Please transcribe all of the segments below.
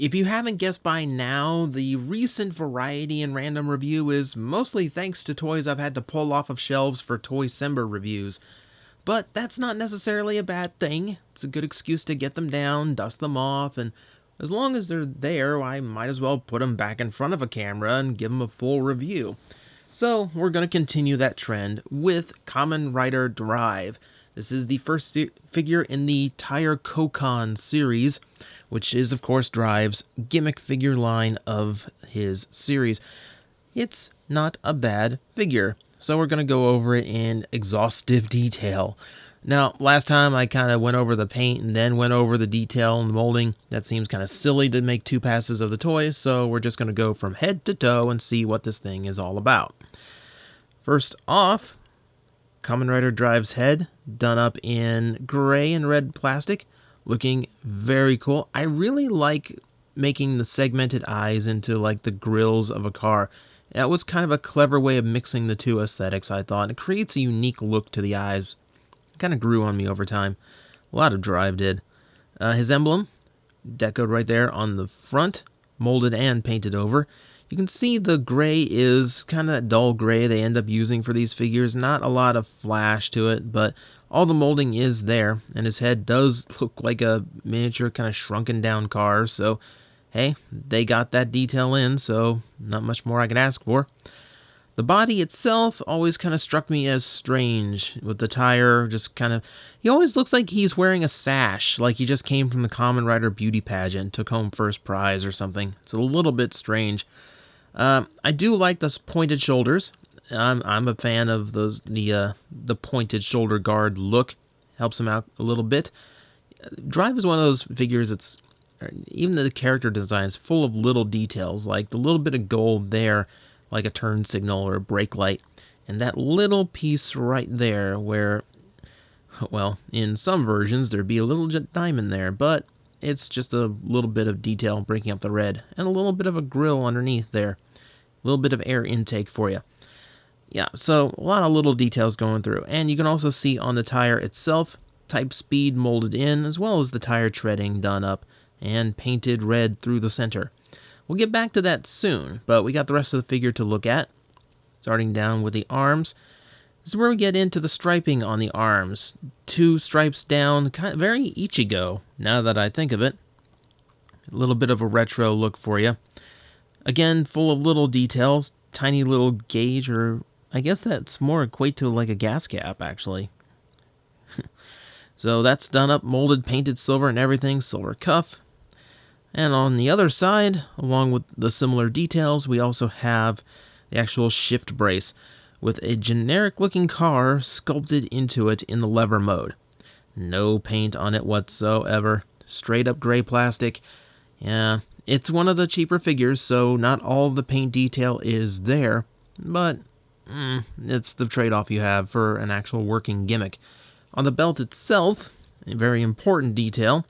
If you haven't guessed by now, the recent variety and random review is mostly thanks to toys I've had to pull off of shelves for Toy-Sember reviews. But that's not necessarily a bad thing. It's a good excuse to get them down, dust them off, and as long as they're there, I might as well put them back in front of a camera and give them a full review. So we're going to continue that trend with Kamen Rider Drive. This is the first figure in the TJOmega series, which is, of course, Drive's gimmick figure line of his series. It's not a bad figure, so we're going to go over it in exhaustive detail. Now, last time I kind of went over the paint and then went over the detail and the molding. That seems kind of silly to make two passes of the toys, so we're just going to go from head to toe and see what this thing is all about. First off, Kamen Rider Drive's head, done up in gray and red plastic, looking very cool. I really like making the segmented eyes into like the grills of a car. That was kind of a clever way of mixing the two aesthetics, I thought. It creates a unique look to the eyes. It kind of grew on me over time. A lot of Drive did. His emblem, decoed right there on the front, molded and painted over. You can see the gray is kind of that dull gray they end up using for these figures. Not a lot of flash to it, but all the molding is there, and his head does look like a miniature kind of shrunken down car, so hey, they got that detail in, so not much more I can ask for. The body itself always kind of struck me as strange, with the tire just kind of... He always looks like he's wearing a sash, like he just came from the Kamen Rider beauty pageant, took home first prize or something. It's a little bit strange. I do like the pointed shoulders. I'm a fan of the pointed shoulder guard look. Helps him out a little bit. Drive is one of those figures that's... Even the character design is full of little details, like the little bit of gold there, like a turn signal or a brake light, and that little piece right there where, well, in some versions there'd be a little diamond there, but it's just a little bit of detail breaking up the red, and a little bit of a grill underneath there. A little bit of air intake for you. Yeah, so a lot of little details going through, and you can also see on the tire itself, type speed molded in, as well as the tire treading done up, and painted red through the center. We'll get back to that soon, but we got the rest of the figure to look at. Starting down with the arms. This is where we get into the striping on the arms. Two stripes down, kind of very Ichigo, now that I think of it. A little bit of a retro look for you. Again, full of little details, tiny little gauge, or I guess that's more equate to like a gas cap, actually. So that's done up, molded, painted silver and everything, silver cuff. And on the other side, along with the similar details, we also have the actual shift brace with a generic-looking car sculpted into it in the lever mode. No paint on it whatsoever. Straight-up gray plastic. Yeah, it's one of the cheaper figures, so not all of the paint detail is there, but it's the trade-off you have for an actual working gimmick. On the belt itself, a very important detail,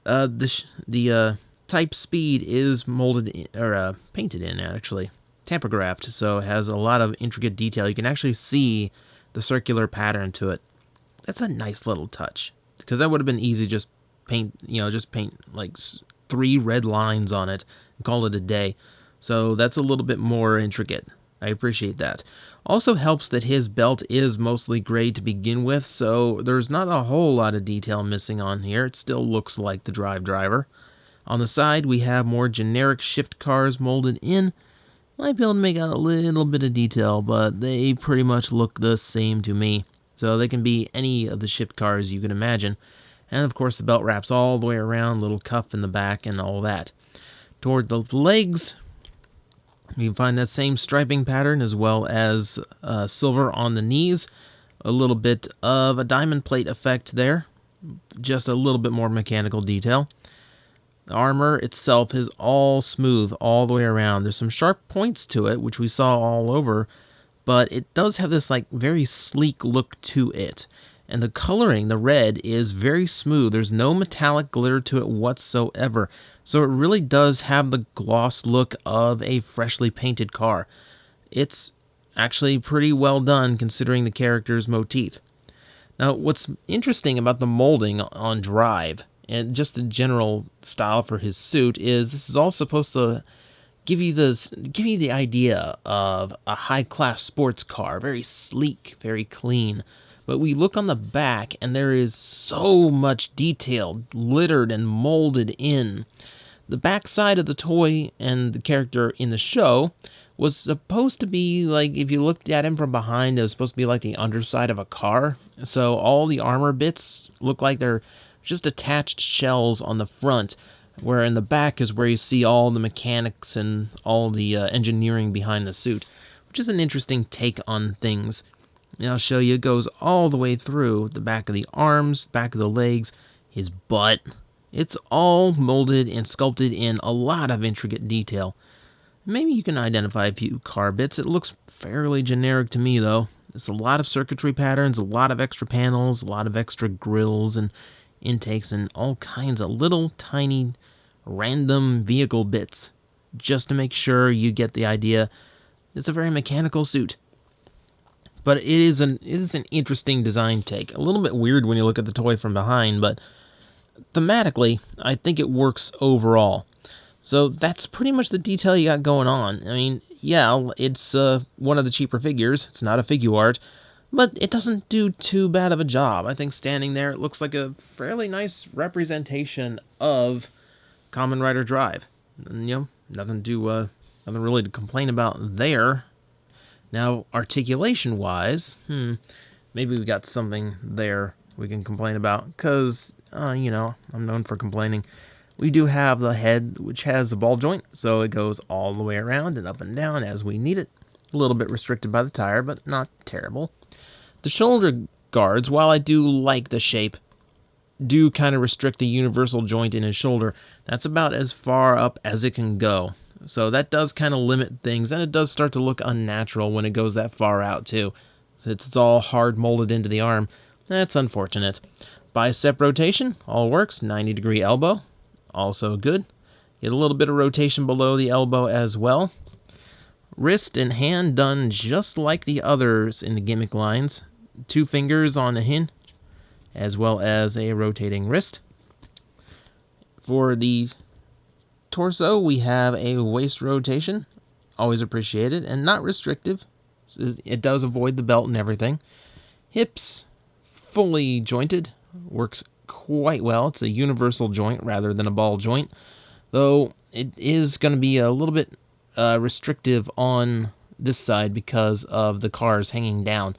the type speed is molded in, or painted in, actually. Tampographed, so it has a lot of intricate detail. You can actually see the circular pattern to it. That's a nice little touch, because that would have been easy just paint like 3 red lines on it and call it a day. So that's a little bit more intricate. I appreciate that. Also helps that his belt is mostly gray to begin with, so there's not a whole lot of detail missing on here. It still looks like the Drive driver. On the side, we have more generic shift cars molded in. Might be able to make out a little bit of detail, but they pretty much look the same to me. So they can be any of the shift cars you can imagine. And of course the belt wraps all the way around, little cuff in the back and all that. Toward the legs, you can find that same striping pattern as well as silver on the knees. A little bit of a diamond plate effect there. Just a little bit more mechanical detail. The armor itself is all smooth all the way around. There's some sharp points to it, which we saw all over, but it does have this like very sleek look to it. And the coloring, the red, is very smooth. There's no metallic glitter to it whatsoever. So it really does have the gloss look of a freshly painted car. It's actually pretty well done considering the character's motif. Now, what's interesting about the molding on Drive and just the general style for his suit is this is all supposed to give you the idea of a high-class sports car, very sleek, very clean. But we look on the back, and there is so much detail littered and molded in. The back side of the toy and the character in the show was supposed to be like, if you looked at him from behind, it was supposed to be like the underside of a car. So all the armor bits look like they're just attached shells on the front, where in the back is where you see all the mechanics and all the engineering behind the suit, which is an interesting take on things. And I'll show you, it goes all the way through the back of the arms, back of the legs, his butt. It's all molded and sculpted in a lot of intricate detail. Maybe you can identify a few car bits. It looks fairly generic to me, though. There's a lot of circuitry patterns, a lot of extra panels, a lot of extra grills and intakes, and all kinds of little tiny random vehicle bits, just to make sure you get the idea. It's a very mechanical suit. But it is an interesting design take. A little bit weird when you look at the toy from behind, but thematically, I think it works overall. So that's pretty much the detail you got going on. I mean, yeah, it's one of the cheaper figures. It's not a figure art, but it doesn't do too bad of a job. I think standing there, it looks like a fairly nice representation of Kamen Rider Drive. And, nothing really to complain about there. Now, articulation-wise, maybe we got something there we can complain about, because, I'm known for complaining. We do have the head, which has a ball joint, so it goes all the way around and up and down as we need it. A little bit restricted by the tire, but not terrible. The shoulder guards, while I do like the shape, do kind of restrict the universal joint in his shoulder. That's about as far up as it can go. So that does kind of limit things, and it does start to look unnatural when it goes that far out, too. Since it's all hard molded into the arm. That's unfortunate. Bicep rotation, all works. 90-degree elbow, also good. Get a little bit of rotation below the elbow as well. Wrist and hand done just like the others in the gimmick lines. 2 fingers on a hinge, as well as a rotating wrist. For the torso, we have a waist rotation, always appreciated, and not restrictive. It does avoid the belt and everything. Hips, fully jointed, works quite well. It's a universal joint rather than a ball joint, though it is going to be a little bit restrictive on this side because of the cars hanging down.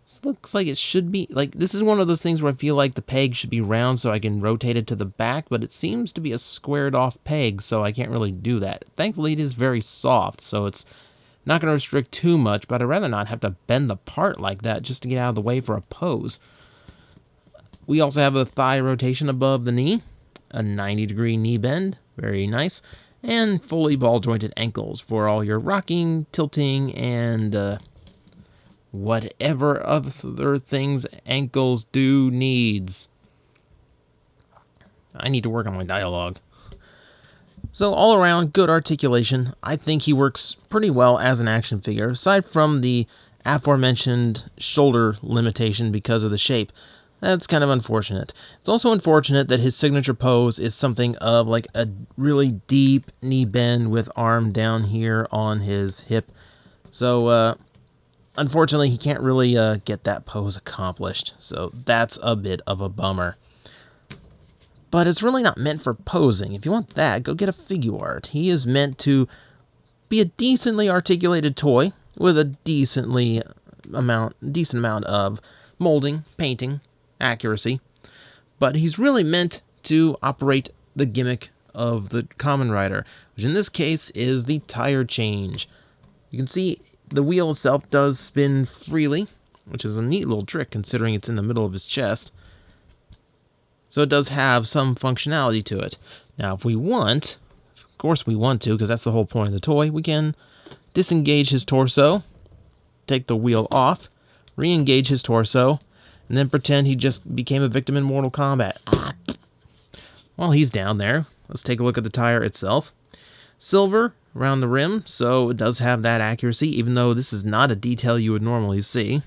This looks like it should be, this is one of those things where I feel like the peg should be round so I can rotate it to the back, but it seems to be a squared off peg, so I can't really do that. Thankfully, it is very soft, so it's not going to restrict too much, but I'd rather not have to bend the part like that just to get out of the way for a pose. We also have a thigh rotation above the knee, a 90-degree knee bend, very nice, and fully ball-jointed ankles for all your rocking, tilting, and whatever other things ankles do needs. I need to work on my dialogue. So all around, good articulation. I think he works pretty well as an action figure, aside from the aforementioned shoulder limitation because of the shape. That's kind of unfortunate. It's also unfortunate that his signature pose is something of like a really deep knee bend with arm down here on his hip. So, unfortunately, he can't really get that pose accomplished, so that's a bit of a bummer. But it's really not meant for posing. If you want that, go get a figure art. He is meant to be a decently articulated toy with a decent amount of molding, painting, accuracy. But he's really meant to operate the gimmick of the Kamen Rider, which in this case is the tire change. You can see the wheel itself does spin freely, which is a neat little trick considering it's in the middle of his chest. So it does have some functionality to it. Now, if we want, of course we want to, because that's the whole point of the toy, we can disengage his torso, take the wheel off, re-engage his torso, and then pretend he just became a victim in Mortal Kombat. While he's down there, let's take a look at the tire itself. Silver around the rim, so it does have that accuracy, even though this is not a detail you would normally see.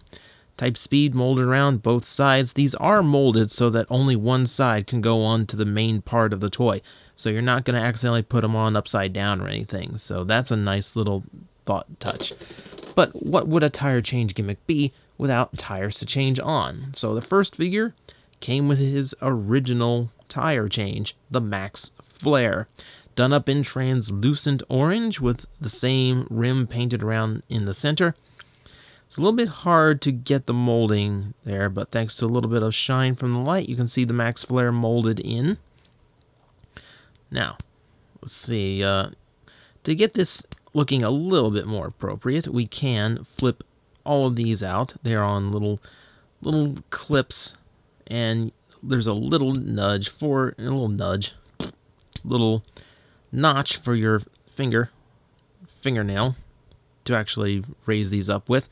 Type speed molded around both sides. These are molded so that only one side can go on to the main part of the toy. So you're not going to accidentally put them on upside down or anything. So that's a nice little thought touch. But what would a tire change gimmick be without tires to change on? So the first figure came with his original tire change, the Max Flare, done up in translucent orange with the same rim painted around in the center. It's a little bit hard to get the molding there, but thanks to a little bit of shine from the light, you can see the Max Flare molded in. Now, let's see. To get this looking a little bit more appropriate, we can flip all of these out. They're on little clips, and there's a little notch for your fingernail to actually raise these up with.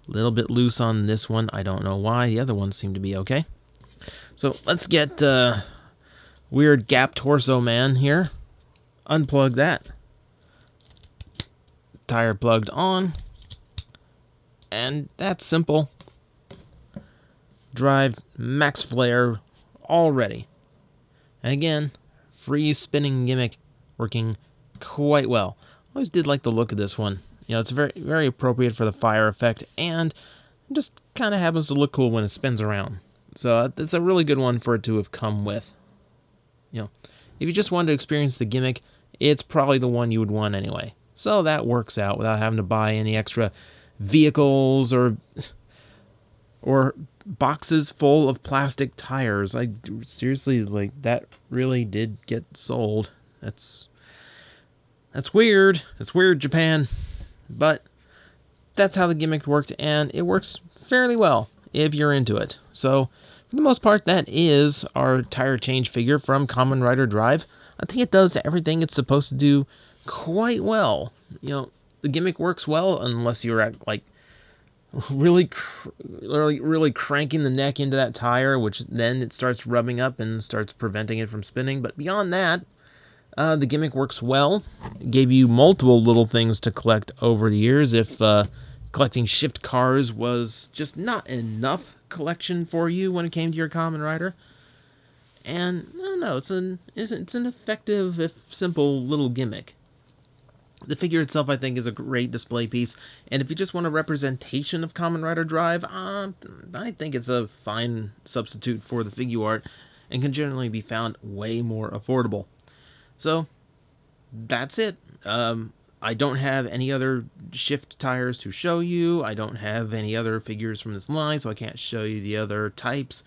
A little bit loose on this one. I don't know why. The other ones seem to be okay. So let's get Weird Gap Torso Man here. Unplug that. Tire plugged on. And that's simple. Drive Max Flare already. And again, free spinning gimmick working quite well. Always did like the look of this one. You know, it's very, very appropriate for the fire effect, and it just kind of happens to look cool when it spins around. So it's a really good one for it to have come with. You know, if you just wanted to experience the gimmick, it's probably the one you would want anyway. So that works out without having to buy any extra vehicles or boxes full of plastic tires. I seriously, like, that really did get sold. That's weird. It's weird, Japan. But that's how the gimmick worked, and it works fairly well if you're into it. So, for the most part, that is our tire change figure from Kamen Rider Drive. I think it does everything it's supposed to do quite well. You know, the gimmick works well unless you're at, like, really cranking the neck into that tire, which then it starts rubbing up and starts preventing it from spinning. But beyond that, the gimmick works well. It gave you multiple little things to collect over the years if collecting shift cars was just not enough collection for you when it came to your Kamen Rider. And no, it's an effective, if simple, little gimmick. The figure itself, I think, is a great display piece, and if you just want a representation of Kamen Rider Drive, I think it's a fine substitute for the figure art, and can generally be found way more affordable. So, that's it. I don't have any other shift tires to show you. I don't have any other figures from this line, so I can't show you the other types.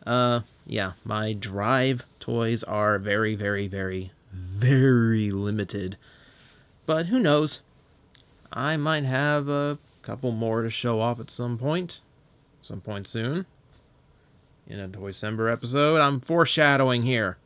Yeah, my Drive toys are very, very, very, very limited. But who knows? I might have a couple more to show off at some point soon. In a Toycember episode. I'm foreshadowing here.